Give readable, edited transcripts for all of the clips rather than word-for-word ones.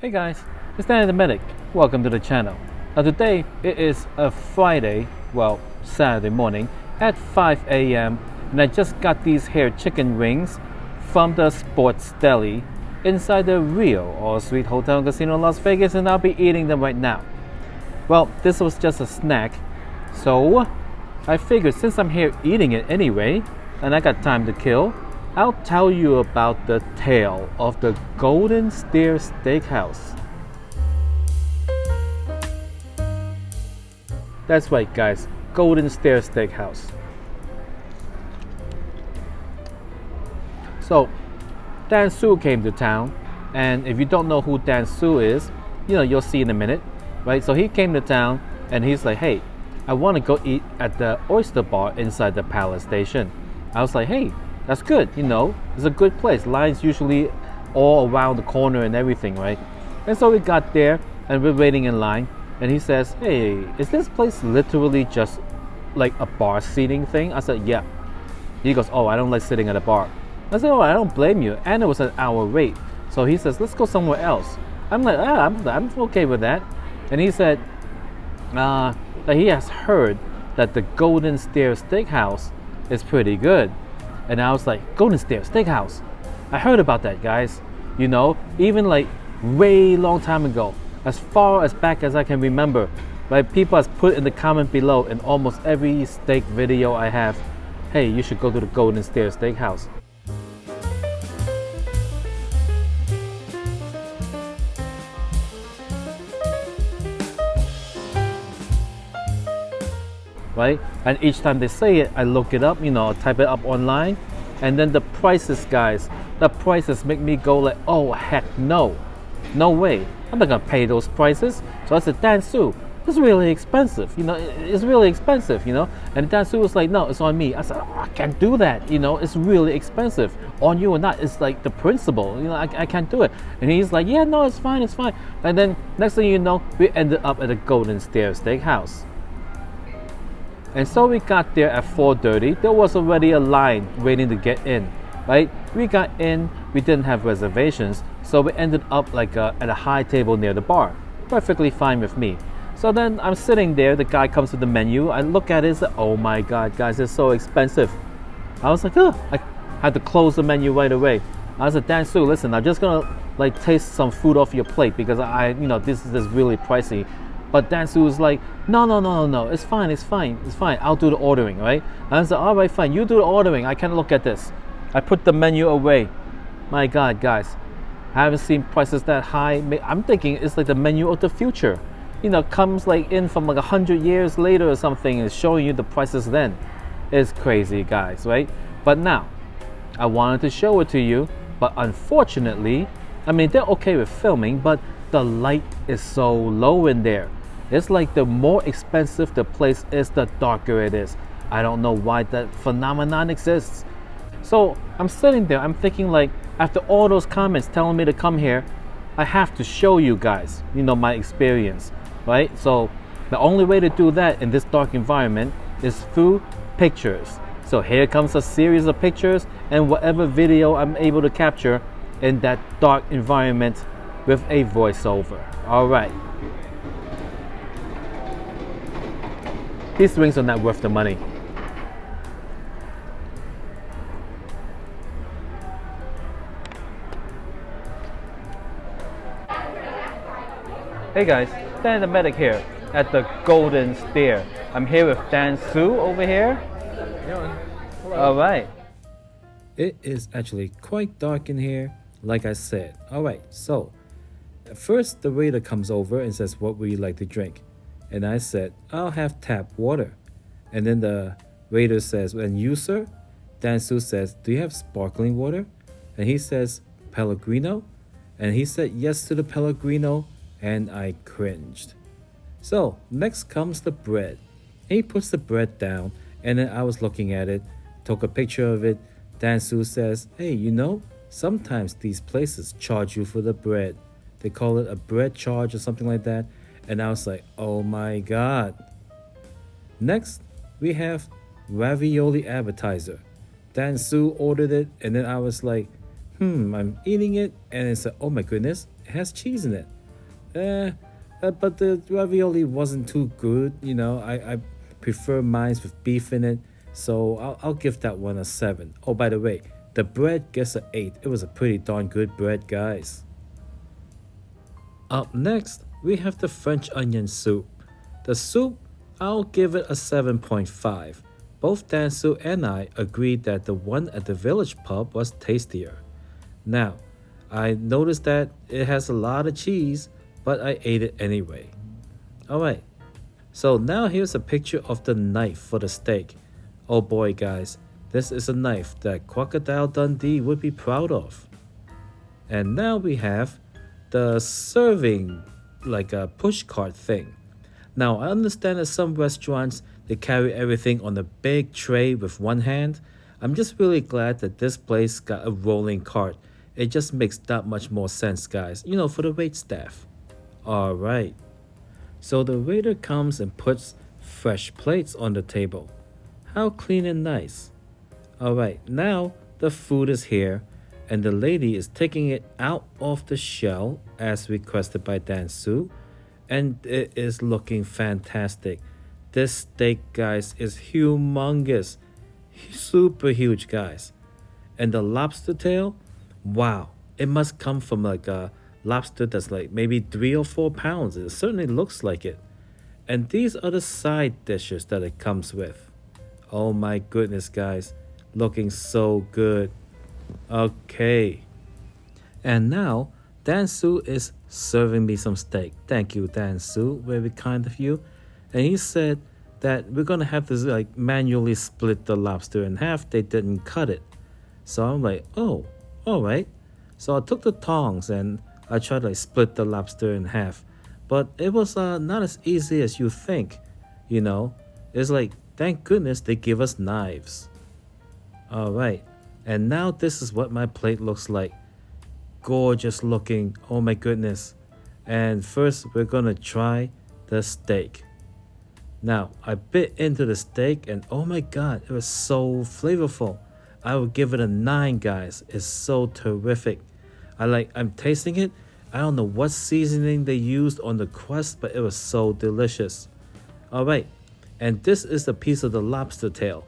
Hey guys, it's Dan the Medic. Welcome to the channel. Now today it is a Friday, well Saturday morning at 5 a.m. and I just got these here chicken wings from the Sports Deli inside the Rio All Suite Hotel and Casino in Las Vegas, and I'll be eating them right now. Well, this was just a snack, so I figured since I'm here eating it anyway and I got time to kill, I'll tell you about the tale of the Golden Steer Steakhouse. That's right guys, Golden Steer Steakhouse. So, Dan Su came to town, and if you don't know who Dan Su is, you'll see in a minute, right? So he came to town and he's like, hey, I want to go eat at the oyster bar inside the Palace Station. I was like, hey, that's good, it's a good place. Lines usually all around the corner and everything, right? And so we got there and we're waiting in line, and he says, hey, is this place literally just like a bar seating thing? I said, yeah. He goes, oh, I don't like sitting at a bar. I said, oh, I don't blame you. And it was an hour wait. So he says, let's go somewhere else. I'm like, I'm okay with that. And he said that he has heard that the Golden Steer Steakhouse is pretty good. And I was like, Golden Steer Steakhouse, I heard about that, guys. Even like way long time ago, as far as back as I can remember, right? People has put in the comment below in almost every steak video I have, hey, you should go to the Golden Steer Steakhouse. Right? And each time they say it, I look it up, type it up online, and then the prices, guys, the prices make me go like, oh heck no, no way, I'm not gonna pay those prices. So I said, Dan Su, it's really expensive, it's really expensive, and Dan Su was like, no, it's on me. I said, oh, I can't do that, it's really expensive, on you or not, it's like the principle, I can't do it. And he's like, yeah, no, it's fine. And then next thing you know, we ended up at the Golden Steer Steakhouse. And so we got there at 4:30. There was already a line waiting to get in, right? We got in, we didn't have reservations, so we ended up like at a high table near the bar. Perfectly fine with me. So then I'm sitting there, the guy comes with the menu, I look at it and say, oh my god, guys, it's so expensive. I was like, oh, I had to close the menu right away. I said, Dan Su, listen, I'm just gonna like taste some food off your plate because this is really pricey. But Dan Su was like, no, it's fine. I'll do the ordering, right? And I said, all right, fine, you do the ordering. I can't look at this. I put the menu away. My God, guys, I haven't seen prices that high. I'm thinking it's like the menu of the future. Comes like in from like 100 years later or something and showing you the prices then. It's crazy, guys, right? But now, I wanted to show it to you, but unfortunately, they're okay with filming, but the light is so low in there. It's like the more expensive the place is, the darker it is. I don't know why that phenomenon exists. So I'm sitting there, I'm thinking like, after all those comments telling me to come here, I have to show you guys, my experience, right? So the only way to do that in this dark environment is through pictures. So here comes a series of pictures and whatever video I'm able to capture in that dark environment with a voiceover. All right. These wings are not worth the money. Hey guys, Dan the Medic here at the Golden Steer. I'm here with Dan Su over here. Hello. All right. It is actually quite dark in here, like I said. All right, so at first the waiter comes over and says, what would you like to drink? And I said, I'll have tap water. And then the waiter says, and you, sir? Dan Su says, do you have sparkling water? And he says, Pellegrino? And he said yes to the Pellegrino, and I cringed. So next comes the bread. And he puts the bread down, and then I was looking at it, took a picture of it. Dan Su says, hey, sometimes these places charge you for the bread. They call it a bread charge or something like that. And I was like, oh my god. Next, we have ravioli appetizer. Dan Su ordered it, and then I was like, I'm eating it, and it's like, oh my goodness, It has cheese in it. But the ravioli wasn't too good. You know, I prefer mine with beef in it. So I'll give that one a 7. Oh, by the way, the bread gets an 8. It was a pretty darn good bread, guys. Up next, we have the French onion soup. The soup, I'll give it a 7.5. Both Dansu and I agreed that the one at the village pub was tastier. Now, I noticed that it has a lot of cheese, but I ate it anyway. Alright, so now here's a picture of the knife for the steak. Oh boy, guys, this is a knife that Crocodile Dundee would be proud of. And now we have the serving, like a push cart thing. Now, I understand that some restaurants, they carry everything on a big tray with one hand. I'm just really glad that this place got a rolling cart. It just makes that much more sense, guys, you know, for the wait staff. Alright, so the waiter comes and puts fresh plates on the table. How clean and nice. Alright, now the food is here, and the lady is taking it out of the shell as requested by Dansu, and it is looking fantastic. This steak, guys, is humongous. Super huge, guys. And the lobster tail, wow, it must come from like a lobster that's like maybe 3 or 4 pounds. It certainly looks like it. And these are the side dishes that it comes with. Oh my goodness, guys, looking so good. Okay, and now Dansu is serving me some steak. Thank you, Dansu, very kind of you. And he said that we're gonna have to like manually split the lobster in half. They didn't cut it. So I'm like, oh, all right. So I took the tongs and I tried to like split the lobster in half, but it was not as easy as you think. You know, it's like, thank goodness they give us knives. All right, and now this is what my plate looks like. Gorgeous looking, oh my goodness. And first we're gonna try the steak. Now I bit into the steak and oh my god, it was so flavorful. I would give it a 9, guys. It's so terrific. I'm tasting it. I don't know what seasoning they used on the crust, but it was so delicious. All right, and this is a piece of the lobster tail.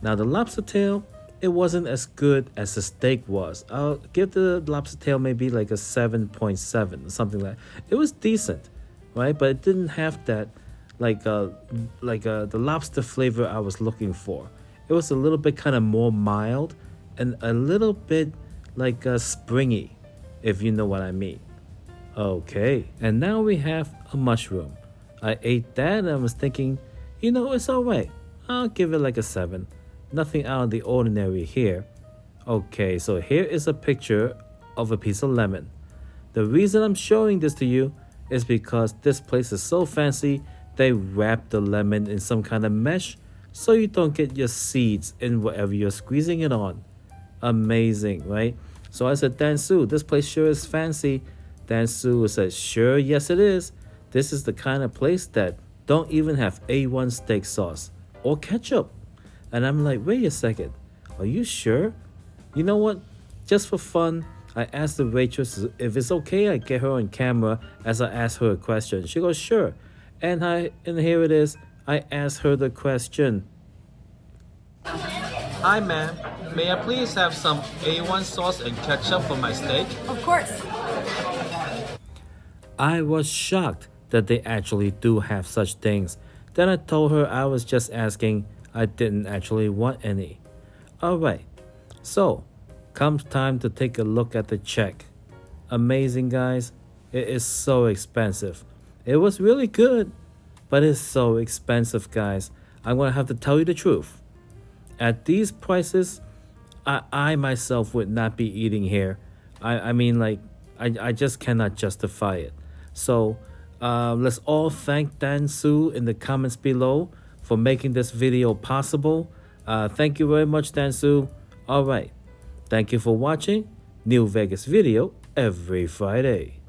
Now the lobster tail, it wasn't as good as the steak was. I'll give the lobster tail maybe like a 7.7 or something like that. It was decent, right? But it didn't have that the lobster flavor I was looking for. It was a little bit kind of more mild and a little bit like springy, if you know what I mean. Okay, and now we have a mushroom. I ate that and I was thinking, you know, it's alright. I'll give it like a 7. Nothing out of the ordinary here. Okay, so here is a picture of a piece of lemon. The reason I'm showing this to you is because this place is so fancy, they wrap the lemon in some kind of mesh so you don't get your seeds in whatever you're squeezing it on. Amazing, right? So I said, Dansu, this place sure is fancy. Dansu said, sure, yes it is. This is the kind of place that don't even have A1 steak sauce or ketchup. And I'm like, wait a second, are you sure? You know what? Just for fun, I asked the waitress if it's okay I get her on camera as I ask her a question. She goes, sure. And here it is. I asked her the question. Hi, ma'am. May I please have some A1 sauce and ketchup for my steak? Of course. I was shocked that they actually do have such things. Then I told her I was just asking. I didn't actually want any. Alright, so comes time to take a look at the check. Amazing, guys. It is so expensive. It was really good, but it's so expensive, guys. I'm gonna have to tell you the truth. At these prices, I myself would not be eating here. I just cannot justify it. So let's all thank Dansu in the comments below for making this video possible. Thank you very much, Dansu. Alright, thank you for watching. New Vegas video every Friday.